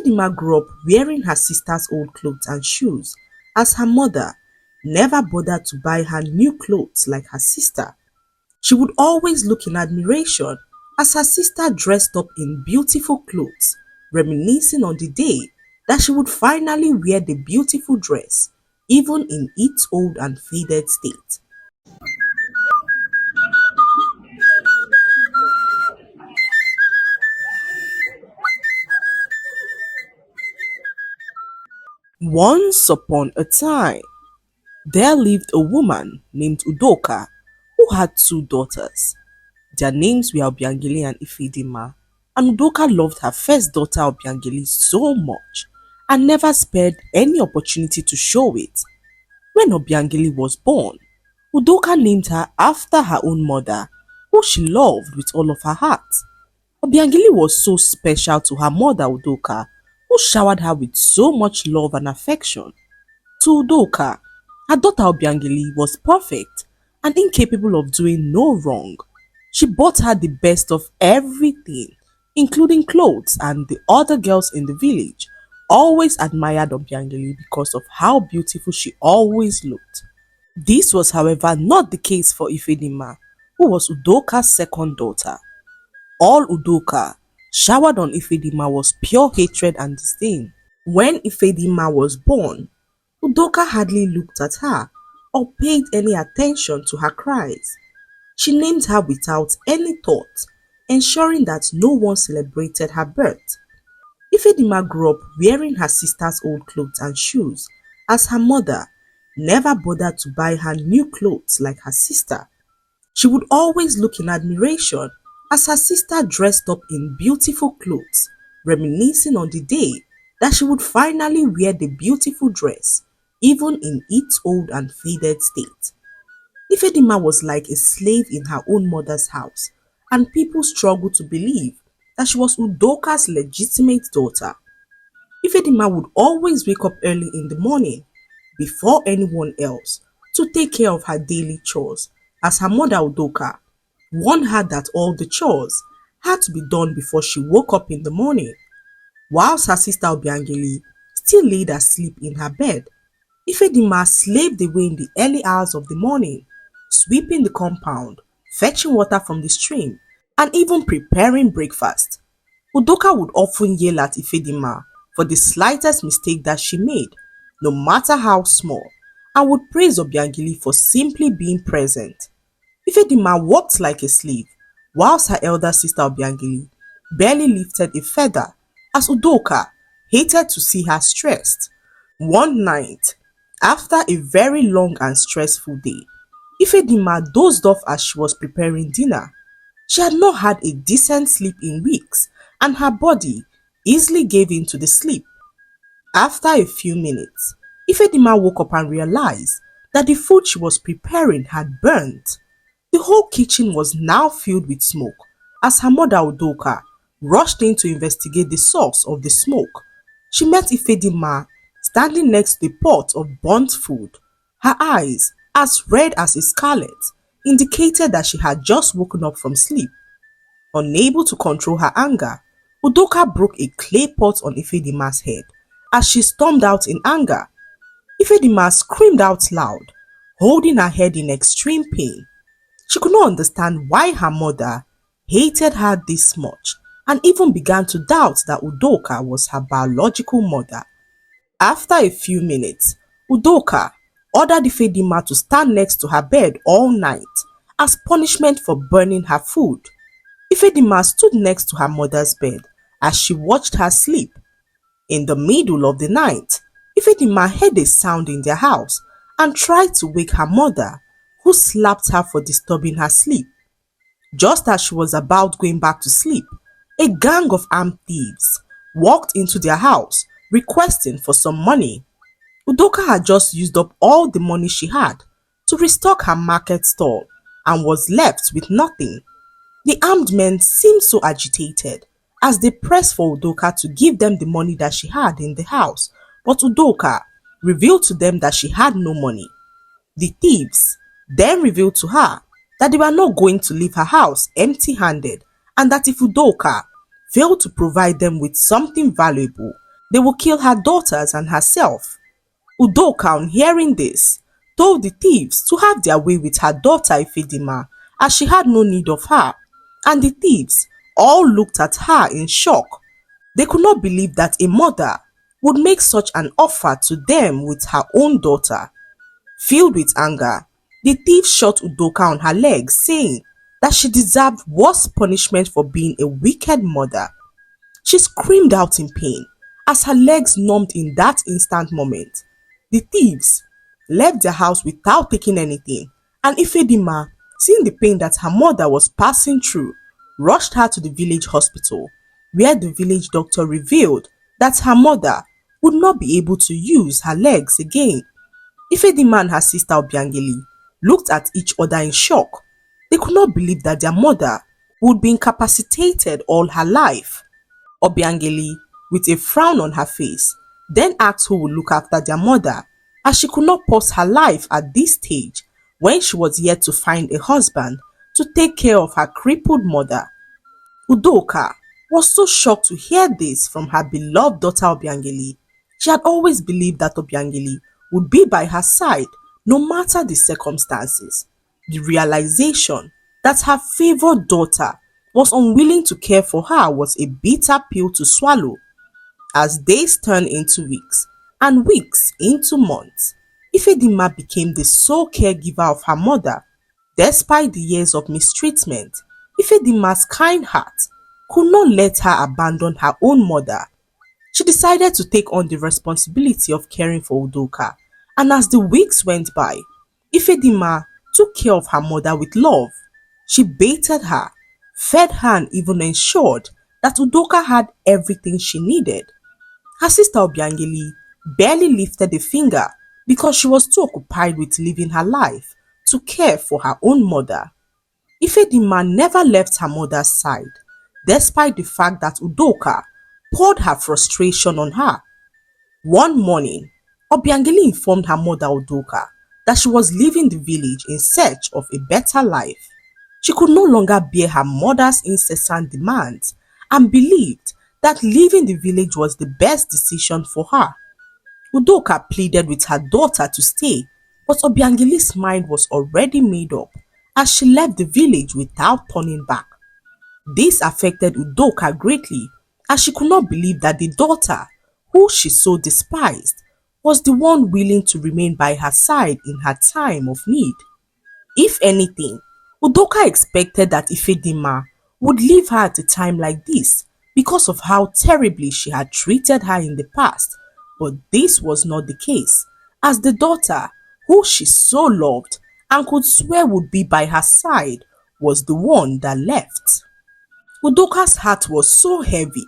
Ifedimma grew up wearing her sister's old clothes and shoes, as her mother never bothered to buy her new clothes like her sister. She would always look in admiration as her sister dressed up in beautiful clothes, reminiscing on the day that she would finally wear the beautiful dress, even in its old and faded state. Once upon a time, there lived a woman named Udoka who had two daughters. Their names were Obiangeli and Ifedimma, and Udoka loved her first daughter Obiangeli so much and never spared any opportunity to show it. When Obiangeli was born, Udoka named her after her own mother, who she loved with all of her heart. Obiangeli was so special to her mother Udoka, who showered her with so much love and affection. To Udoka, her daughter Obiangeli was perfect and incapable of doing no wrong. She bought her the best of everything, including clothes, and the other girls in the village always admired Obiangeli because of how beautiful she always looked. This was, however, not the case for Ifedimma, who was Udoka's second daughter. All Udoka showered on Ifedimma was pure hatred and disdain. When Ifedimma was born, Udoka hardly looked at her or paid any attention to her cries. She named her without any thought, ensuring that no one celebrated her birth. Ifedimma grew up wearing her sister's old clothes and shoes, as her mother never bothered to buy her new clothes like her sister. She would always look in admiration as her sister dressed up in beautiful clothes, reminiscing on the day that she would finally wear the beautiful dress, even in its old and faded state. Ifedimma was like a slave in her own mother's house, and people struggled to believe that she was Udoka's legitimate daughter. Ifedimma would always wake up early in the morning, before anyone else, to take care of her daily chores, as her mother Udoka warned her that all the chores had to be done before she woke up in the morning, whilst her sister Obiangeli still laid asleep in her bed. Ifedimma slaved away in the early hours of the morning, sweeping the compound, fetching water from the stream, and even preparing breakfast. Udoka would often yell at Ifedimma for the slightest mistake that she made, no matter how small, and would praise Obiangeli for simply being present. Ifedimma worked like a slave, whilst her elder sister Obiangeli barely lifted a feather, as Udoka hated to see her stressed. One night, after a very long and stressful day, Ifedimma dozed off as she was preparing dinner. She had not had a decent sleep in weeks, and her body easily gave in to the sleep. After a few minutes, Ifedimma woke up and realized that the food she was preparing had burnt. The whole kitchen was now filled with smoke, as her mother Udoka rushed in to investigate the source of the smoke. She met Ifedimma standing next to the pot of burnt food. Her eyes, as red as a scarlet, indicated that she had just woken up from sleep. Unable to control her anger, Udoka broke a clay pot on Ifedimma's head as she stormed out in anger. Ifedimma screamed out loud, holding her head in extreme pain. She could not understand why her mother hated her this much and even began to doubt that Udoka was her biological mother. After a few minutes, Udoka ordered Ifedimma to stand next to her bed all night as punishment for burning her food. Ifedimma stood next to her mother's bed as she watched her sleep. In the middle of the night, Ifedimma heard a sound in their house and tried to wake her mother, who slapped her for disturbing her sleep. Just as she was about going back to sleep, a gang of armed thieves walked into their house requesting for some money. Udoka had just used up all the money she had to restock her market stall and was left with nothing. The armed men seemed so agitated as they pressed for Udoka to give them the money that she had in the house, but Udoka revealed to them that she had no money. The thieves then revealed to her that they were not going to leave her house empty-handed, and that if Udoka failed to provide them with something valuable, They would kill her daughters and herself. Udoka, on hearing this, told the thieves to have their way with her daughter Ifedimma, as she had no need of her, and the thieves all looked at her in shock. They could not believe that a mother would make such an offer to them with her own daughter. Filled with anger, the thief shot Udoka on her legs, saying that she deserved worse punishment for being a wicked mother. She screamed out in pain as her legs numbed in that instant moment. The thieves left their house without taking anything, and Ifedimma, seeing the pain that her mother was passing through, rushed her to the village hospital, where the village doctor revealed that her mother would not be able to use her legs again. Ifedimma and her sister Obiangeli looked at each other in shock. They could not believe that their mother would be incapacitated all her life. Obiangeli, with a frown on her face, then asked who would look after their mother, as she could not pause her life at this stage when she was yet to find a husband to take care of her crippled mother. Udoka was so shocked to hear this from her beloved daughter Obiangeli. She had always believed that Obiangeli would be by her side no matter the circumstances. The realization that her favored daughter was unwilling to care for her was a bitter pill to swallow. As days turned into weeks and weeks into months, Ifedimma became the sole caregiver of her mother. Despite the years of mistreatment, Ifedimma's kind heart could not let her abandon her own mother. She decided to take on the responsibility of caring for Udoka, and as the weeks went by, Ifedimma took care of her mother with love. She bathed her, fed her, and even ensured that Udoka had everything she needed. Her sister Obiangeli barely lifted a finger because she was too occupied with living her life to care for her own mother. Ifedimma never left her mother's side, despite the fact that Udoka poured her frustration on her. One morning, Obiangeli informed her mother Udoka that she was leaving the village in search of a better life. She could no longer bear her mother's incessant demands and believed that leaving the village was the best decision for her. Udoka pleaded with her daughter to stay, but Obiangeli's mind was already made up as she left the village without turning back. This affected Udoka greatly, as she could not believe that the daughter, who she so despised, was the one willing to remain by her side in her time of need. If anything, Udoka expected that Ifedimma would leave her at a time like this because of how terribly she had treated her in the past, but this was not the case, as the daughter, who she so loved and could swear would be by her side, was the one that left. Udoka's heart was so heavy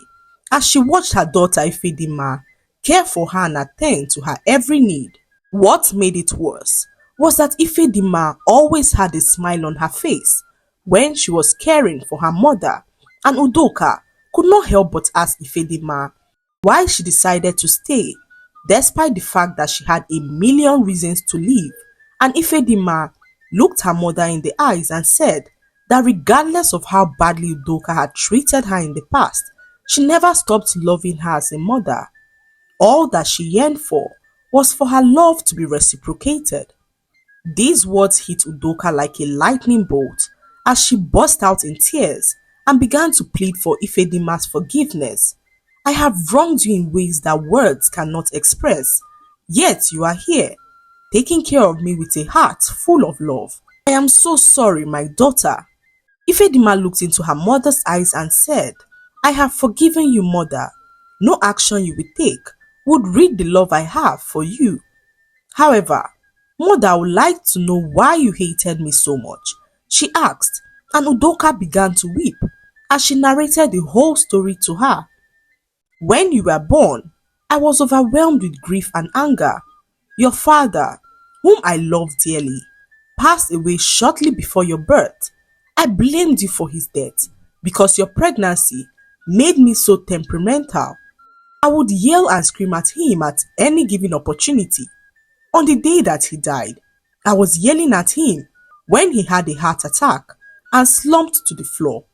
as she watched her daughter Ifedimma care for her and attend to her every need. What made it worse was that Ifedimma always had a smile on her face when she was caring for her mother, and Udoka could not help but ask Ifedimma why she decided to stay, despite the fact that she had a million reasons to leave. And Ifedimma looked her mother in the eyes and said that regardless of how badly Udoka had treated her in the past, she never stopped loving her as a mother. All that she yearned for was for her love to be reciprocated. These words hit Udoka like a lightning bolt as she burst out in tears and began to plead for Ifedimma's forgiveness. I have wronged you in ways that words cannot express, yet you are here, taking care of me with a heart full of love. I am so sorry, my daughter. Ifedimma looked into her mother's eyes and said, I have forgiven you, mother. No action you will take would rid the love I have for you. However, mother, I would like to know why you hated me so much, she asked, and Udoka began to weep as she narrated the whole story to her. When you were born, I was overwhelmed with grief and anger. Your father, whom I loved dearly, passed away shortly before your birth. I blamed you for his death because your pregnancy made me so temperamental. I would yell and scream at him at any given opportunity. On the day that he died, I was yelling at him when he had a heart attack and slumped to the floor.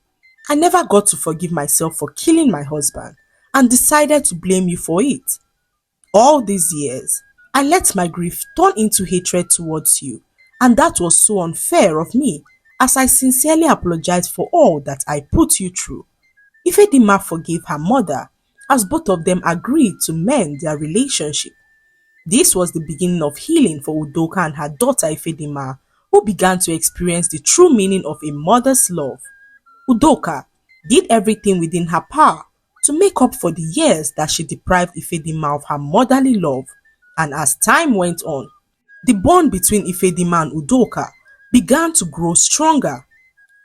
I never got to forgive myself for killing my husband, and decided to blame you for it. All these years, I let my grief turn into hatred towards you, and that was so unfair of me, as I sincerely apologize for all that I put you through. Ifedimma forgave her mother, as both of them agreed to mend their relationship. This was the beginning of healing for Udoka and her daughter Ifedimma, who began to experience the true meaning of a mother's love. Udoka did everything within her power to make up for the years that she deprived Ifedimma of her motherly love, and as time went on, the bond between Ifedimma and Udoka began to grow stronger.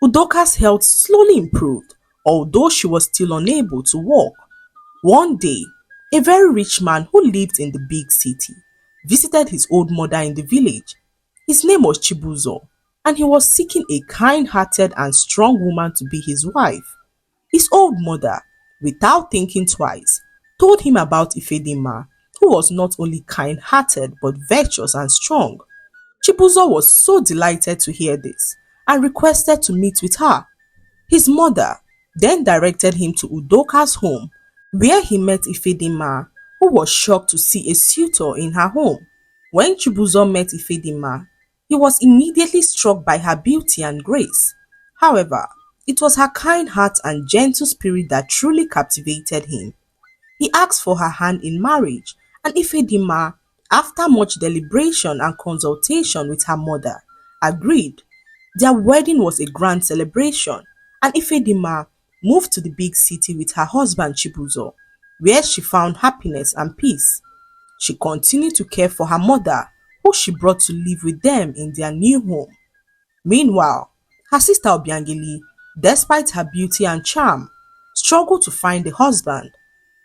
Udoka's health slowly improved, although she was still unable to walk. One day, a very rich man who lived in the big city visited his old mother in the village. His name was Chibuzo, and he was seeking a kind-hearted and strong woman to be his wife. His old mother, without thinking twice, told him about Ifedimma, who was not only kind-hearted but virtuous and strong. Chibuzo was so delighted to hear this and requested to meet with her. His mother then directed him to Udoka's home, where he met Ifedimma, who was shocked to see a suitor in her home. When Chibuzo met Ifedimma, he was immediately struck by her beauty and grace. However, it was her kind heart and gentle spirit that truly captivated him. He asked for her hand in marriage, and Ifedimma, after much deliberation and consultation with her mother, agreed. Their wedding was a grand celebration, and Ifedimma moved to the big city with her husband Chibuzo, where she found happiness and peace. She continued to care for her mother, who she brought to live with them in their new home. Meanwhile, her sister Obiangeli, despite her beauty and charm, struggled to find a husband.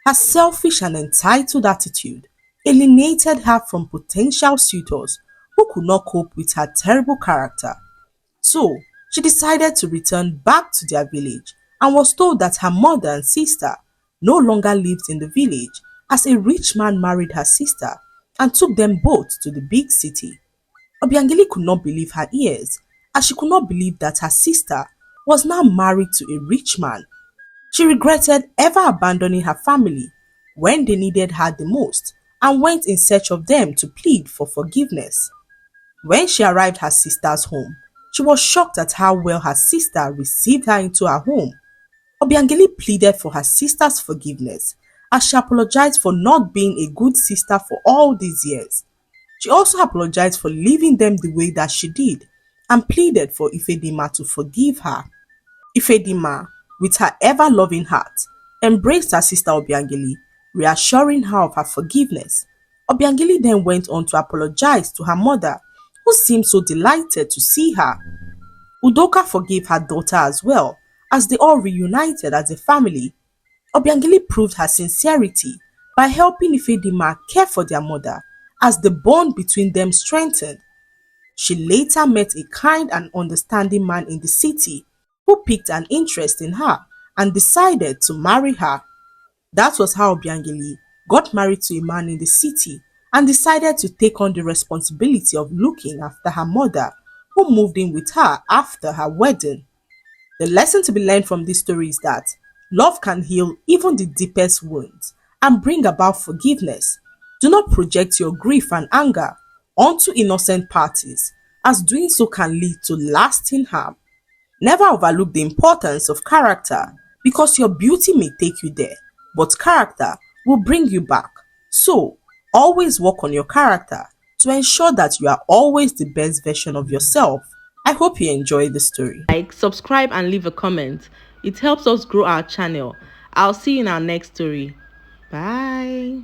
Her selfish and entitled attitude alienated her from potential suitors who could not cope with her terrible character. So, she decided to return back to their village and was told that her mother and sister no longer lived in the village, as a rich man married her sister and took them both to the big city. Obiangeli could not believe her ears, as she could not believe that her sister was now married to a rich man. She regretted ever abandoning her family when they needed her the most and went in search of them to plead for forgiveness. When she arrived at her sister's home, she was shocked at how well her sister received her into her home. Obiangeli pleaded for her sister's forgiveness, as she apologized for not being a good sister for all these years. She also apologized for leaving them the way that she did and pleaded for Ifedimma to forgive her. Ifedimma, with her ever-loving heart, embraced her sister Obiangeli, reassuring her of her forgiveness. Obiangeli then went on to apologize to her mother, who seemed so delighted to see her. Udoka forgave her daughter as well, as they all reunited as a family. Obiangeli proved her sincerity by helping Ifedimma care for their mother, as the bond between them strengthened. She later met a kind and understanding man in the city who picked an interest in her and decided to marry her. That was how Obiangeli got married to a man in the city and decided to take on the responsibility of looking after her mother, who moved in with her after her wedding. The lesson to be learned from this story is that love can heal even the deepest wounds and bring about forgiveness. Do not project your grief and anger onto innocent parties, as doing so can lead to lasting harm. Never overlook the importance of character, because your beauty may take you there, but character will bring you back. So, always work on your character to ensure that you are always the best version of yourself. I hope you enjoyed the story. Like, subscribe, and leave a comment. It helps us grow our channel. I'll see you in our next story. Bye.